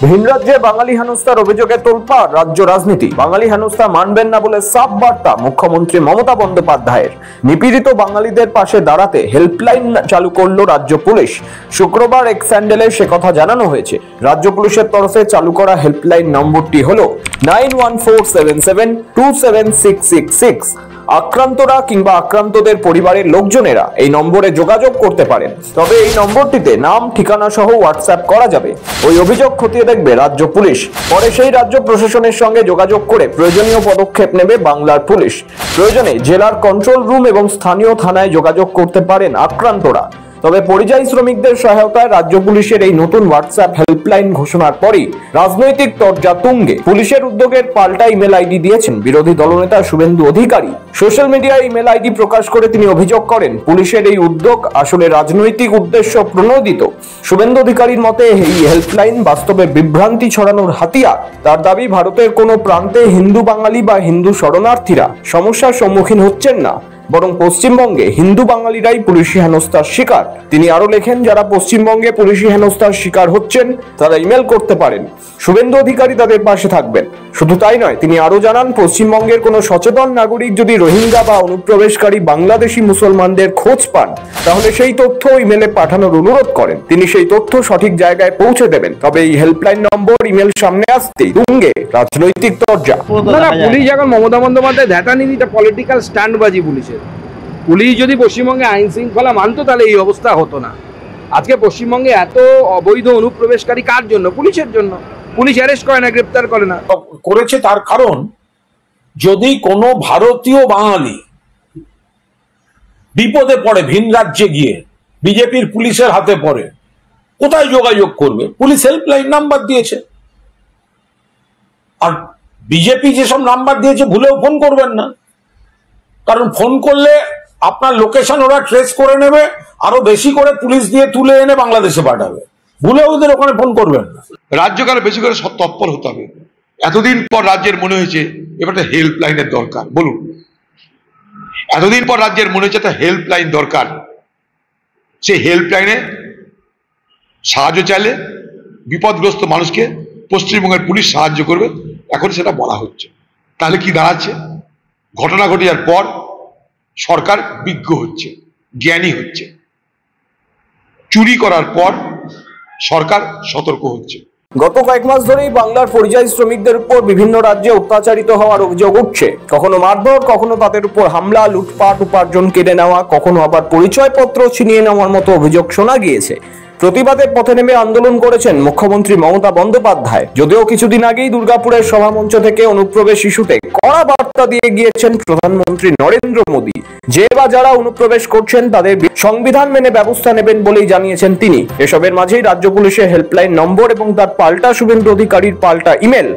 ভিন রাজ্যে বাঙালি হেনস্থার অভিযোগে তোলপাড় রাজ্য রাজনীতি। বাঙালি হেনস্থা মানবেন না বলে সাফ বার্তা মুখ্যমন্ত্রী মমতা বন্দ্যোপাধ্যায়ের। নিপীড়িত বাঙালিদের পাশে দাঁড়াতে হেল্পলাইন চালু করলো রাজ্য পুলিশ। শুক্রবার এক স্যান্ডেলে সে কথা জানানো হয়েছে। রাজ্য পুলিশের তরফে চালু করা হেল্পলাইন নম্বরটি হলো 9147727666। আক্রান্তরা কিংবা আক্রান্তদের পরিবারের লোকজনেরা এই নম্বরে যোগাযোগ করতে পারেন। তবে এই নম্বরটিতে নাম, ঠিকানা সহ হোয়াটসঅ্যাপ করা যাবে। ওই অভিযোগ খতিয়ে দেখবে রাজ্য পুলিশ। পরে সেই রাজ্য প্রশাসনের সঙ্গে যোগাযোগ করে প্রয়োজনীয় পদক্ষেপ নেবে বাংলার পুলিশ। প্রয়োজনে জেলার কন্ট্রোল রুম এবং স্থানীয় থানায় যোগাযোগ করতে পারেন আক্রান্তরা। তবে পরিযায়ী শ্রমিকদের সহায়তায় রাজ্য পুলিশের এই নতুন হোয়াটসঅ্যাপ হেল্পলাইন ঘোষণার পরই রাজনৈতিক তরজা তুঙ্গে। পুলিশের উদ্যোগের পাল্টা ইমেল আইডি দিয়েছেন বিরোধী দলনেতা শুভেন্দু অধিকারী। সোশ্যাল মিডিয়ায় ইমেল আইডি প্রকাশ করে তিনি অভিযোগ করেন, পুলিশের এই উদ্যোগ আসলে রাজনৈতিক উদ্দেশ্য প্রণোদিত। শুভেন্দু অধিকারীর মতে এই হেল্পলাইন বাস্তবে বিভ্রান্তি ছড়ানোর হাতিয়ার। তার দাবি, ভারতের কোনো প্রান্তে হিন্দু বাঙালি বা হিন্দু শরণার্থীরা সমস্যার সম্মুখীন হচ্ছেন না, বরং পশ্চিমবঙ্গে হিন্দু বাঙালিরাই পুলিশি হেনস্থার শিকার। তিনি আরো লেখেন, যারা পশ্চিমবঙ্গে পুলিশি হেনস্থার শিকার হচ্ছেন তারা ইমেল করতে পারেন, শুভেন্দু অধিকারী তাদের পাশে থাকবেন। শুধু তাই নয়, তিনি আরো জানান, পশ্চিমবঙ্গের কোনো সচেতন নাগরিক যদি রোহিঙ্গা বা অনুপ্রবেশকারী বাংলাদেশি মুসলমানদের খোঁজ পান তাহলে সেই তথ্য ইমেলে পাঠানোর অনুরোধ করেন। তিনি সেই তথ্য সঠিক জায়গায় পৌঁছে দেবেন। তবে এই হেল্পলাইন নম্বর ইমেল সামনে আসতেই তুঙ্গে রাজনৈতিক তরজা। পুলিশ এখন মমতা বন্দ্যোপাধ্যায় ধ্যাতানিধিটা পলিটিক্যাল স্ট্যান্ডবাজি পুলিশের। পুলিশ যদি পশ্চিমবঙ্গে আইন শৃঙ্খলা মানতো তাহলে এই অবস্থা হতো না। আজকে পশ্চিমবঙ্গে এত অবৈধ অনুপ্রবেশকারী কার জন্য? পুলিশের জন্য। পুলিশ অ্যারেস্ট করে না, গ্রেপ্তার করে না। করেছে তার কারণ, যদি কোনো ভারতীয় বাঙালি বিপদে পড়ে, ভিন রাজ্যে গিয়ে বিজেপির পুলিশের হাতে পড়ে, কোথায় যোগাযোগ করবে? পুলিশ হেল্পলাইন নাম্বার দিয়েছে। আর বিজেপি যেসব নাম্বার দিয়েছে ভুলেও ফোন করবেন না, কারণ ফোন করলে আপনার লোকেশন ওরা ট্রেস করে নেবে, আরো বেশি করে পুলিশ দিয়ে তুলে এনে বাংলাদেশে পাঠাবে। ভুলে ওদের ওখানে ফোন করবেন না। রাজ্যকে আরো বেশি করে তৎপর হতে হবে। এতদিন পর রাজ্যের মনে হয়েছে এবার একটা হেল্পলাইনের দরকার। বলুন, এতদিন পর রাজ্যের মনে হচ্ছে একটা হেল্পলাইন দরকার। সেই হেল্পলাইনে সাহায্য চাইলে বিপদগ্রস্ত মানুষকে পশ্চিমবঙ্গের পুলিশ সাহায্য করবে, এখন সেটা বলা হচ্ছে। তাহলে কি দাঁড়াচ্ছে? ঘটনা ঘটে যাওয়ার পর সরকার বিজ্ঞ হচ্ছে, জ্ঞানী হচ্ছে। চুরি করার পর সরকার সতর্ক হচ্ছে। গত কয়েক মাস ধরেই বাংলার পরিযায়ী শ্রমিকদের উপর বিভিন্ন রাজ্যে অত্যাচারিত হওয়ার অভিযোগ উঠছে। কখনো মারধর, কখনো তাদের উপর হামলা, লুটপাট, উপার্জন কেড়ে নেওয়া, কখনো আবার পরিচয়পত্র ছিনিয়ে নেওয়ার মতো অভিযোগ শোনা গিয়েছে। প্রতিবাদে পথে নেমে আন্দোলন করেছেন মুখ্যমন্ত্রী মমতা বন্দ্যোপাধ্যায়। যদিও কিছুদিন আগেই দুর্গাপুরের সভামঞ্চ থেকে অনুপ্রবেশ ইস্যুতে কড়া বার্তা দিয়ে গিয়েছেন প্রধানমন্ত্রী নরেন্দ্র মোদী। যে বা যারা অনুপ্রবেশ করছেন তাদের সংবিধান মেনে ব্যবস্থা নেবেন বলেই জানিয়েছেন তিনি। এসবের মাঝেই রাজ্য পুলিশের হেল্পলাইন নম্বর এবং তার পাল্টা শুভেন্দু অধিকারীর পাল্টা ইমেল,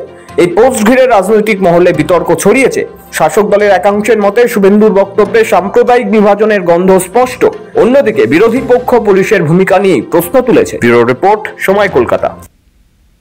এই পোস্ট ঘিরে রাজনৈতিক মহলে বিতর্ক ছড়িয়েছে। শাসক দলের একাংশের মতে শুভেন্দুর বক্তব্যে সাম্প্রদায়িক বিভাজনের গন্ধ স্পষ্ট। অন্যদিকে বিরোধী পক্ষ পুলিশের ভূমিকা নিয়ে প্রশ্ন তুলেছে। ব্যুরো রিপোর্ট, সময়, কলকাতা।